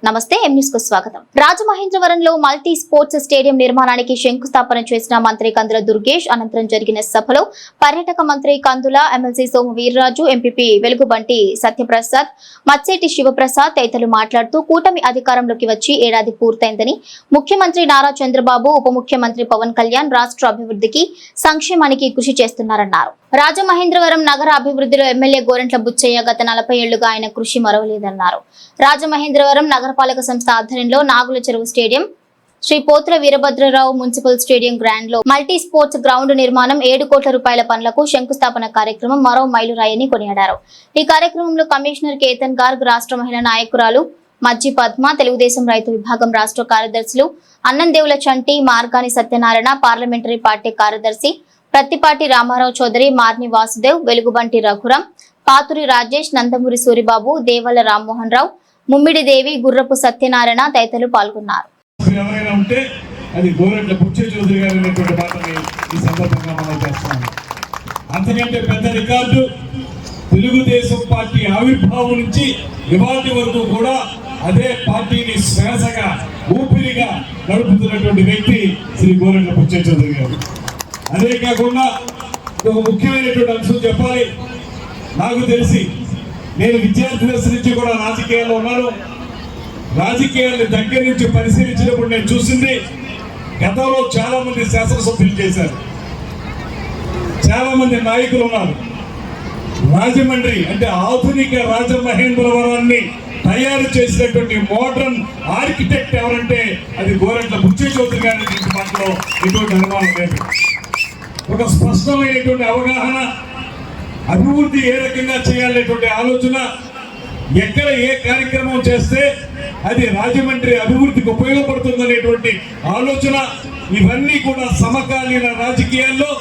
నమస్తే M news కు స్వాగతం. రాజమహేంద్రవరంలో మల్టీ స్పోర్ట్స్ స్టేడియం నిర్మాణానికి శంకుస్థాపన చేసిన మంత్రి కందుల దుర్గేష్ అనంతరం జరిగిన సభలో పర్యాటక మంత్రి కందుల, ఎమ్మెల్సీ సోము వీర్రాజు, ఎంపీపీ వెలుగుబంటి సత్యప్రసాద్, మత్సేటి శివప్రసాద్ తదితరులు మాట్లాడుతూ కూటమి అధికారంలోకి వచ్చి ఏడాది పూర్తయిందని, ముఖ్యమంత్రి నారా చంద్రబాబు, ఉప ముఖ్యమంత్రి పవన్ కళ్యాణ్ రాష్ట్ర అభివృద్ధికి, సంక్షేమానికి కృషి చేస్తున్నారన్నారు. రాజమహేంద్రవరం నగర అభివృద్ధిలో ఎమ్మెల్యే గోరంట్ల బుచ్చయ్య గత 40 ఏళ్లుగా ఆయన కృషి మరవలేదన్నారు. రాజమహేంద్రవరం నగరపాలక సంస్థ ఆధ్వర్యంలో నాగుల చెరువు స్టేడియం, శ్రీ పోతుల వీరభద్రరావు మున్సిపల్ స్టేడియం గ్రాండ్ లో మల్టీ స్పోర్ట్స్ గ్రౌండ్ నిర్మాణం 7 కోట్ల రూపాయల పనులకు శంకుస్థాపన కార్యక్రమం మరో మైలురాయని కొనియాడారు. ఈ కార్యక్రమంలో కమిషనర్ కేతన్ గార్గ్, రాష్ట్ర మహిళా నాయకురాలు మజ్జి పద్మ, తెలుగుదేశం రైతు విభాగం రాష్ట్ర కార్యదర్శులు అన్నందేవుల చంటి, మార్గాని సత్యనారాయణ, పార్లమెంటరీ పార్టీ కార్యదర్శి ప్రత్తిపాటి రామారావు చౌదరి, మార్ని వాసుదేవ్, వెలుగుబంటి రఘురాం, పాతురి రాజేష్, నందమూరి సూరిబాబు, దేవల రామ్మోహన్ రావు, ముమ్మిడి దేవి, గుర్రపు సత్యనారాయణ తదితరులు పాల్గొన్నారు. అంతకంటే పెద్ద రికార్డు తెలుగుదేశం పార్టీ ఆవిర్భావం నుంచి ఇవాటి వరకు కూడా అదే పార్టీని శ్వాసగా, ఊపిరిగా నడుపుతున్నటువంటి వ్యక్తి శ్రీ గోరంట్ల బుచ్చయ్య చౌదరి గారు. అదే కాకుండా ఒక ముఖ్యమైనటువంటి అంశం చెప్పాలి. నాకు తెలిసి నేను విద్యార్థి దశ నుంచి కూడా రాజకీయాల్లో ఉన్నాను. రాజకీయాన్ని దగ్గర నుంచి పరిశీలించినప్పుడు నేను చూసింది, గతంలో చాలా మంది శాసనసభ్యులు చేశారు, చాలా మంది నాయకులు ఉన్నారు. రాజమండ్రి అంటే ఆధునిక రాజమహేంద్రవరాన్ని తయారు చేసినటువంటి మోడర్న్ ఆర్కిటెక్ట్ ఎవరంటే అది గోరంట్ల బుచ్చయ్య చౌదరి గారి మాటలో ఎటువంటి అనుమానం లేదు. ఒక స్పష్టమైనటువంటి అవగాహన, అభివృద్ధి ఏ రకంగా చేయాలనేటువంటి ఆలోచన, ఎక్కడ ఏ కార్యక్రమం చేస్తే అది రాజమండ్రి అభివృద్ధికి ఉపయోగపడుతుందనేటువంటి ఆలోచన, ఇవన్నీ కూడా సమకాలీన రాజకీయాల్లో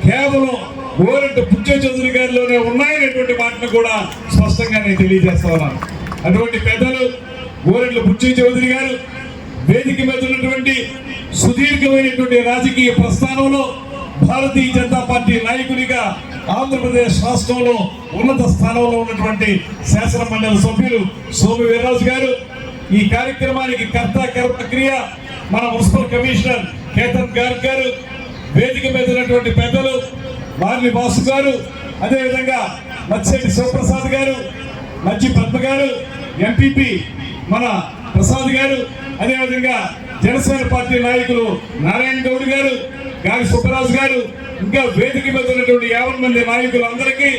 కేవలం గోరంట్ల బుచ్చయ్య చౌదరి గారిలోనే ఉన్నాయనేటువంటి మాటను కూడా స్పష్టంగా నేను తెలియజేస్తా ఉన్నాను. అటువంటి పెద్దలు గోరంట్ల బుచ్చయ్య చౌదరి గారు వేదిక మీద ఉన్నటువంటి సుదీర్ఘమైనటువంటి రాజకీయ ప్రస్థానంలో భారతీయ జనతా పార్టీ నాయకునిగా ఆంధ్రప్రదేశ్ రాష్ట్రంలో ఉన్నత స్థానంలో ఉన్నటువంటి శాసన మండలి సభ్యులు సోము వీర్రాజు గారు, ఈ కార్యక్రమానికి కర్త క్రియ మన మున్సిపల్ కమిషనర్ కేతన్ గార్గ్ గారు, వేదిక మీద ఉన్నటువంటి పెద్దలు మార్ని వాసు గారు, అదేవిధంగా మత్సేటి శివప్రసాద్ గారు, మజ్జి పద్మ గారు, ఎంపీపీ మన ప్రసాద్ గారు, అదేవిధంగా జనసేన పార్టీ నాయకులు నారాయణ గౌడ్ గారు, గాలి సుబ్బరాజు గారు, ఇంకా వేదిక మీద ఉన్నటువంటి 50 మంది నాయకులు అందరికీ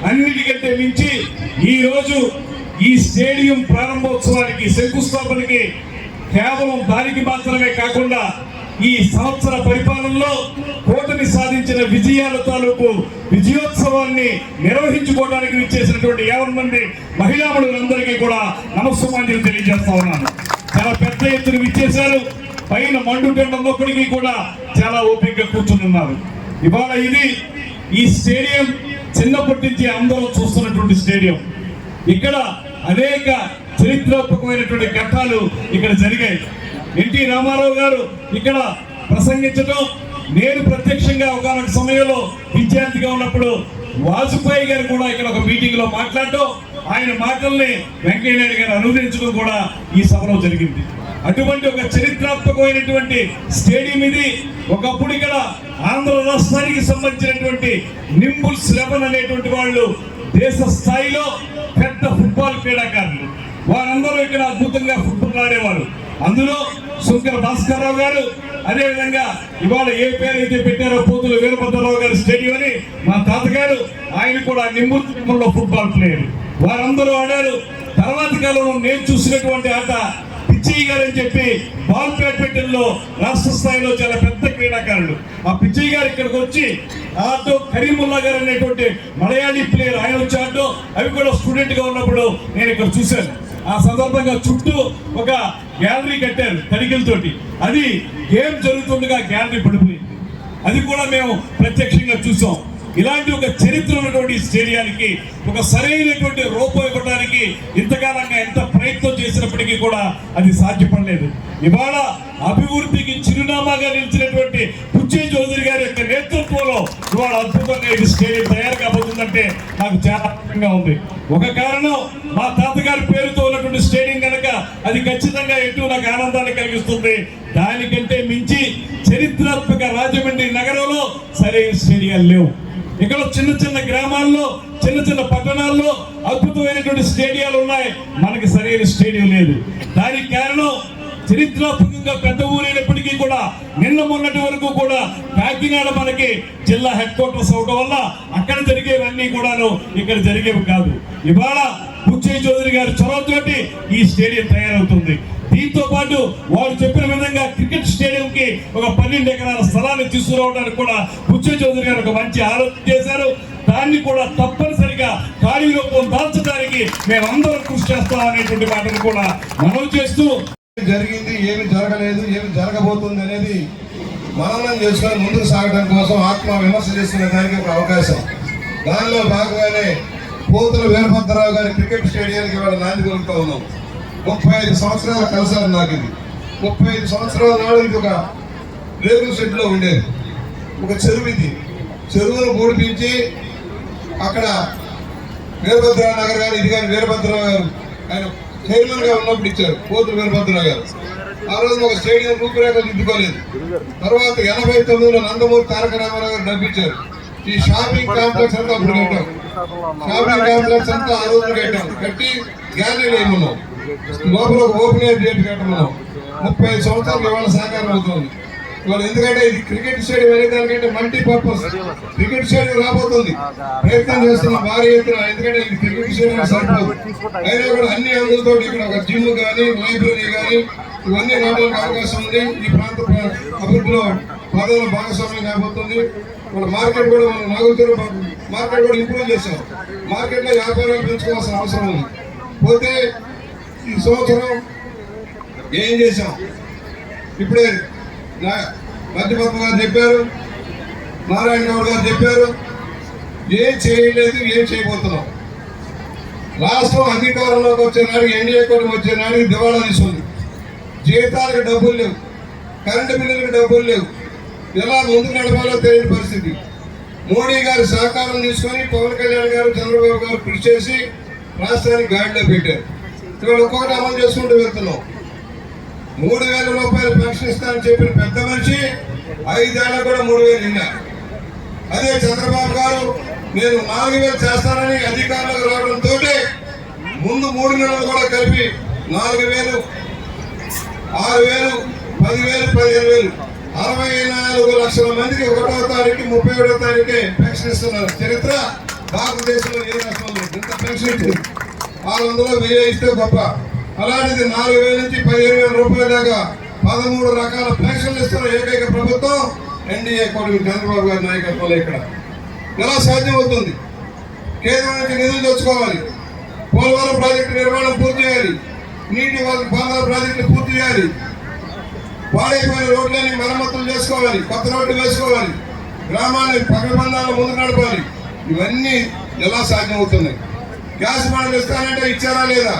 అన్నిటికంటే మించి ఈ రోజు ఈ స్టేడియం ప్రారంభోత్సవానికి, శంకుస్థాపనకి కేవలం దానికి మాత్రమే కాకుండా ఈ సంవత్సర పరిపాలనలో కూటమి సాధించిన విజయాల తాలూకు విజయోత్సవాన్ని నిర్వహించుకోవడానికి విచ్చేసినటువంటి 50 మంది మహిళామణులందరికీ కూడా నమస్సుమాంజలి తెలియజేస్తా ఉన్నాను. చాలా పెద్ద ఎత్తున విచ్చేశారు. పైన మండుటెండం ఒక్కడికి కూడా చాలా ఓపికగా కూర్చుని ఉన్నారు. ఇవాళ ఇది ఈ స్టేడియం చిన్నప్పటి నుంచి అందరూ చూస్తున్నటువంటి స్టేడియం. ఇక్కడ అనేక చరిత్రాత్మకమైనటువంటి ఘట్టాలు ఇక్కడ జరిగాయి. ఎన్టీ రామారావు గారు ఇక్కడ ప్రసంగించడం, నేను ప్రత్యక్షంగా ఒకనొక సమయంలో విద్యార్థిగా ఉన్నప్పుడు వాజ్పేయి గారు కూడా ఇక్కడ ఒక మీటింగ్ లో మాట్లాడటం, ఆయన మాటల్ని వెంకయ్య నాయుడు గారు అనువదించడం కూడా ఈ సభలో జరిగింది. అటువంటి ఒక చరిత్రాత్మకమైనటువంటి స్టేడియం ఇది. ఒకప్పుడు ఇక్కడ ఆంధ్ర రాష్ట్రానికి సంబంధించినటువంటి నింబుల్స్ 11 అనేటువంటి వాళ్ళు దేశ స్థాయిలో పెద్ద ఫుట్బాల్ క్రీడాకారులు, వారందరూ ఇక్కడ అద్భుతంగా ఫుట్బాల్ ఆడేవారు. అందులో శంకర భాస్కర్రావు గారు, అదేవిధంగా ఇవాళ ఏ పేరైతే పెట్టారో పోతుల వీరభద్రరావు గారి స్టేడియం అని మా తాతగారు, ఆయన కూడా నింబుల్లో ఫుట్బాల్ ప్లేయర్. వారందరూ ఆడారు. తర్వాత కాలంలో నేను చూసినటువంటి ఆట పిచ్చయ్య గారు అని చెప్పి బాల్ బ్యాడ్మింటన్లో రాష్ట్ర స్థాయిలో చాలా పెద్ద క్రీడాకారులు. ఆ పిచ్చయ్య గారు ఇక్కడికి వచ్చి ఆటో కరీముల్లా గారు అనేటువంటి మలయాళీ ప్లేయర్, ఆయన వచ్చి ఆటో, అవి కూడా స్టూడెంట్ గా ఉన్నప్పుడు నేను ఇక్కడ చూశాను. ఆ సందర్భంగా చుట్టూ ఒక గ్యాలరీ కట్టారు తడికలతోటి. అది గేమ్ జరుగుతుండగా గ్యాలరీ పడిపోయింది. అది కూడా మేము ప్రత్యక్షంగా చూసాం. ఇలాంటి ఒక చరిత్ర ఉన్నటువంటి ఈ స్టేడియానికి ఒక సరైనటువంటి రూపం ఇవ్వడానికి ఇంతకాలంగా ఎంత ప్రయత్నం చేసినప్పటికీ కూడా అది సాధ్యపడలేదు. ఇవాళ అభివృద్ధికి చిరునామాగా నిలిచినటువంటి పుచ్చే చౌదరి గారి యొక్క నేతృత్వంలో ఇవాళ అద్భుతంగా ఇది స్టేడియం తయారు కాబోతుందంటే నాకు చాలా ఆనందంగా ఉంది. ఒక కారణం మా తాతగారి పేరుతో ఉన్నటువంటి స్టేడియం కనుక అది ఖచ్చితంగా ఎటు నాకు ఆనందాన్ని కలిగిస్తుంది. దానికంటే మించి చరిత్రాత్మక రాజమండ్రి నగరంలో సరైన స్టేడియాలు లేవు. ఇక్కడ చిన్న చిన్న గ్రామాల్లో చిన్న చిన్న పట్టణాల్లో అద్భుతమైనటువంటి స్టేడియాలు ఉన్నాయి, మనకి సరైన స్టేడియం లేదు. దానికి కారణం చరిత్రాత్మకంగా పెద్ద ఊరైనప్పటికీ కూడా నిన్న మొన్నటి వరకు కూడా కాకినాడ మనకి జిల్లా హెడ్ క్వార్టర్స్ అవడం వల్ల అక్కడ జరిగేవన్నీ కూడాను ఇక్కడ జరిగేవి కాదు. ఇవాళ పుచ్చయ్య చౌదరి గారి చొరవతోటి ఈ స్టేడియం తయారవుతుంది. దీంతో పాటు వారు చెప్పిన విధంగా క్రికెట్ స్టేడియం కి ఒక 12 ఎకరాల స్థలాన్ని తీసుకురావడానికి కూడా పుచ్చయ్య చౌదరి గారు ఒక మంచి ఆలోచన చేశారు. దాన్ని కూడా తప్పనిసరిగా కార్యరూపం దాల్చడానికి మేమందరం కృషి చేస్తాం అనేటువంటి మాటను కూడా మనవి చేస్తూ, జరిగింది ఏమి జరగలేదు ఏమి జరగబోతుంది అనేది మననం చేసుకొని ముందుకు సాగడం కోసం ఆత్మ విమర్శ చేసుకునే దానికి ఒక అవకాశం. దానిలో భాగంగానే పోతుల వీరభద్రరావు గారి క్రికెట్ స్టేడియానికి ఇవాళ నాంది పలుకుతూ ఉన్నాం. 35 సంవత్సరాల కలిసారు నాకు ఇది. 35 సంవత్సరాల నాడు ఇది ఒక రేగుల షెడ్లో ఉండేది, ఒక చెరువు. ఇది చెరువును పూడిపించి అక్కడ వీరభద్రరావు నగర్ గారు ఇది కానీ వీరభద్రరావు గారు ఆయన చైర్మన్ గా ఉన్నప్పుడు ఇచ్చారు పోతుల వీరభద్రరావు గారు. ఆ రోజు ఒక స్టేడియం రూపురేఖలు దిద్దుకోలేదు. తర్వాత 89లో నందమూరి తారక రామారావు గారు డబ్బిచ్చారు. ఈ షాపింగ్ కాంప్లెక్స్ అంతా అప్పుడు కట్టాం. షాపింగ్ కాంప్లెక్స్ అంతా ఆ రోజు కట్టాం. కట్టి గ్యాలరీలు వేయమన్నాం, లోపల ఒక ఓపెన్ ఎయిర్ థియేటర్ కట్టమన్నాం. 35 సంవత్సరాలు ఇవాళ సాకారం అవుతుంది. ఇవాళ ఎందుకంటే ఇది క్రికెట్ స్టేడియం అనే దానికంటే మల్టీపర్పస్ క్రికెట్ స్టేడియం రాబోతుంది. ప్రయత్నం చేస్తున్న భారీ ఎత్తున, ఎందుకంటే ఇది క్రికెట్ స్టేడియం సరిపోదు. అయినా కూడా అన్ని అంగులతో ఇక్కడ ఒక జిమ్ కానీ లైబ్రరీ కానీ ఇవన్నీ రావడానికి అవకాశం ఉంది. ఈ ప్రాంత అభివృద్ధిలో పదవుల భాగస్వామ్యం కాబోతుంది. మన మార్కెట్ కూడా మనం నాగులతూరు మార్కెట్ కూడా ఇంప్రూవ్ చేశాం. మార్కెట్లో వ్యాపారాలు పెంచుకోవాల్సిన అవసరం ఉంది. పోతే ఈ సంవత్సరం ఏం చేశాం, ఇప్పుడే మధ్యపద్మ గారు చెప్పారు, నారాయణ గౌడ్ గారు చెప్పారు, ఏం చేయలేదు ఏం చేయబోతున్నాం. రాష్ట్రం అధికారంలోకి వచ్చే నాటికి ఎన్డీఏ కూటమి వచ్చే నాటికి దివాళా తీసుకుంది. జీతాలకు డబ్బులు లేవు, కరెంటు బిల్లులకు డబ్బులు లేవు, ఎలా ముందుకు నడపాలో తెలియని పరిస్థితి. మోడీ గారి సహకారం తీసుకొని పవన్ కళ్యాణ్ గారు చంద్రబాబు గారు కృషి చేసి రాష్ట్రానికి గాడిలో పెట్టారు. ఇవాళ ఒక్కొక్కటి అమలు చేసుకుంటూ వెళ్తున్నాం. 3000 రూపాయలు పెన్షన్ ఇస్తానని చెప్పిన పెద్ద మనిషి 5 ఏళ్ళకు కూడా 3000 నిన్నా. అదే చంద్రబాబు గారు నేను 4000 చేస్తానని అధికారంలోకి రావడంతో ముందు 3 నెలలు కూడా కలిపి 4000, 6000, 10,000, 15,000 64 లక్షల మందికి 1వ తారీఖు 31వ తారీఖే పెన్షన్ ఇస్తున్నారు. చరిత్ర భారతదేశంలో ఏ రాష్ట్రంలో ఇంత పెన్షన్ ఇచ్చింది. 600లో 1000 ఇస్తే గొప్ప. అలాంటిది 4,000 నుంచి 15,000 రూపాయల దాకా 13 రకాల పెన్షన్లు ఇస్తున్న ఏకైక ప్రభుత్వం ఎన్డీఏ కూటమి చంద్రబాబు గారి నాయకత్వంలో. ఇక్కడ ఎలా సాధ్యం అవుతుంది? కేంద్రం నుంచి నిధులు తెచ్చుకోవాలి, పోలవరం ప్రాజెక్టు నిర్మాణం పూర్తి చేయాలి, నీటి పారుదల ప్రాజెక్టులు పూర్తి చేయాలి, పాడైపోయిన రోడ్లని మరమ్మతులు చేసుకోవాలి, కొత్త రోడ్లు వేసుకోవాలి, గ్రామాన్ని పగబంధాలను ముందుకు నడపాలి. ఇవన్నీ ఎలా సాధ్యం అవుతున్నాయి? గ్యాస్ బండ్లు ఇస్తానంటే ఇచ్చారా లేదా?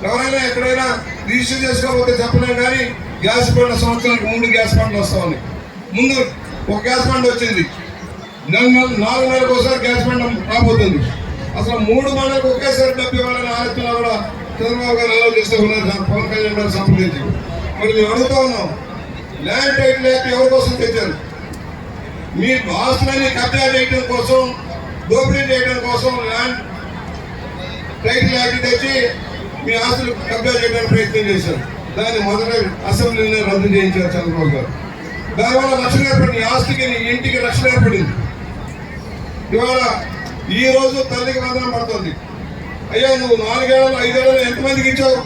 ఎవరైనా ఎక్కడైనా రిజిస్టర్ చేసుకోకపోతే చెప్పలేం, కానీ గ్యాస్ బండ్ల సంవత్సరానికి 3 గ్యాస్ బండ్లు వస్తా ఉన్నాయి. ముందు ఒక గ్యాస్ బండ్ వచ్చింది, 4 నెలలకు ఒకసారి గ్యాస్ బండ్ రాబోతుంది. అసలు 3 బండ్లకు ఒకేసారి డబ్బు ఇవ్వాలని ఆలోచన కూడా చంద్రబాబు గారు ఆలోచిస్తూ ఉన్నారు. పవన్ కళ్యాణ్ గారు సంప్రదించి మరి మేము అడుగుతా ఉన్నాం, ల్యాండ్ టైటిల్ యాక్ట్ ఎవరి కోసం తెచ్చారు? మీ ఆస్తులన్నీ కబ్జా చేయడం కోసం, దోపిడీ చేయడం కోసం ల్యాండ్ టైటిల్ యాక్ట్ తెచ్చి మీ ఆస్తులు కబ్జా చేయడానికి ప్రయత్నం చేశారు. దాన్ని మొదట అసెంబ్లీలో రద్దు చేయించారు చంద్రబాబు గారు. దానివల్ల రక్షణ ఏర్పడింది, ఆస్తికి నీ ఇంటికి రక్షణ ఏర్పడింది. ఇవాళ ఈ రోజు తల్లికి వందనం పడుతుంది. అయ్యా నువ్వు 4 ఏళ్ళు 5 ఏళ్ళు ఎంతమందికి ఇచ్చావు?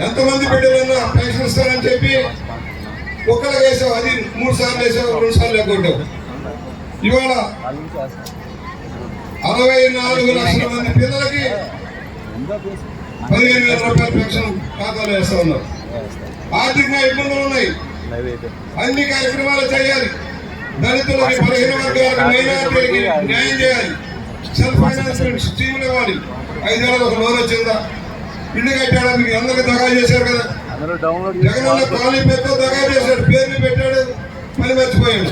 ఎంతమంది బిడ్డలన్నా పెన్షన్ ఇస్తారని చెప్పి ఒక్కరికి వేసావు, అది 3 సార్లు వేసావు, 2 సార్లు ఎగ్గొట్టావు. ఇవాళ 64 లక్షల మంది పిల్లలకి 15,000 రూపాయల పెన్షన్ ఖాతాలో వేస్తా ఉన్నారు. ఆర్థికంగా ఇబ్బందులు ఉన్నాయి, అన్ని కార్యక్రమాలు చేయాలి. దళితులకి, బలహీన వర్గాలకు, మైనారిటీలకి న్యాయం చేయాలి. సెల్ఫ్ ఫైనాన్స్మెంట్ స్కీములు ఇవ్వాలి. 5 ఏళ్ళకి ఒక లోన్ వచ్చిందా? ఇల్లు కట్టడానికి అందరికి దగా చేశారు కదా. జగనన్న కాలనీ పెద్ద దగా చేశాడు, పేర్లు పెట్టాడు, పని మర్చిపోయాడు.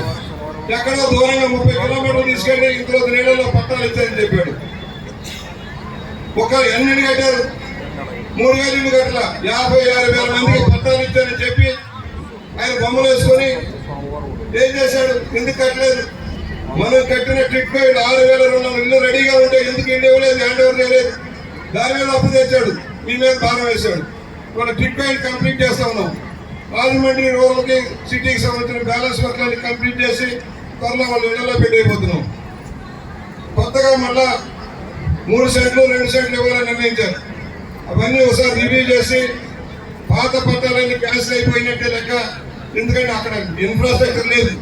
ఎక్కడో దూరంగా 30 కిలోమీటర్లు తీసుకెళ్లి ఇంట్లో నీళ్ళలో పట్టాలు ఇచ్చారని చెప్పాడు. ఒక ఎన్నింటి కట్టారు? 3,000 ఇల్లు కట్టల 50,000 మందికి పట్టాలు ఇచ్చారని చెప్పి ఆయన బొమ్మలు వేసుకొని ఏం చేశాడు? ఎందుకు కట్టలేదు? మనం కట్టిన ట్రిప్ 6,200 ఇల్లు రెడీగా ఉంటే ఎందుకు ఇల్లు ఇవ్వలేదు, హ్యాండ్ ఓవర్ చేయలేదు? దాని మీద అప్పు తెచ్చాడు, మీ మీద భారం వేశాడు. మన ట్రిప్ కంప్లీట్ చేస్తా ఉన్నాం. రాజమండ్రి రూరల్కి, సిటీకి సంబంధించిన బ్యాలెన్స్ వర్క్లన్నీ కంప్లీట్ చేసి త్వరలో వాళ్ళు ఇళ్లలో పెట్టయిపోతున్నాం. కొత్తగా మళ్ళా 3 సెంట్లు 2 సెంట్లు ఇవ్వాలని నిర్ణయించారు. అవన్నీ ఒకసారి రివ్యూ చేసి పాత పట్టాలన్నీ క్యాన్సిల్ అయిపోయినట్టే లెక్క. ఎందుకంటే అక్కడ ఇన్ఫ్రాస్ట్రక్చర్ లేదు,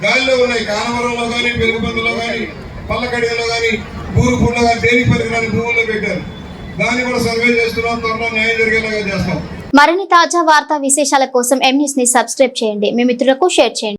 గాలిలో ఉన్నాయి. కానవరంలో కానీ, వెలుగుబందులో కానీ, పల్లకడిలో కానీ, బూరుపూడిలో కానీ దేనికి పరికరాన్ని భూముల్లో పెట్టారు. దాన్ని కూడా సర్వే చేస్తున్నాం, త్వరలో న్యాయం జరిగేలాగా చేస్తాం. మరిన్ని తాజా వార్తా విశేషాల కోసం M News ని సబ్స్క్రైబ్ చేయండి, మీ మిత్రులకు షేర్ చేయండి.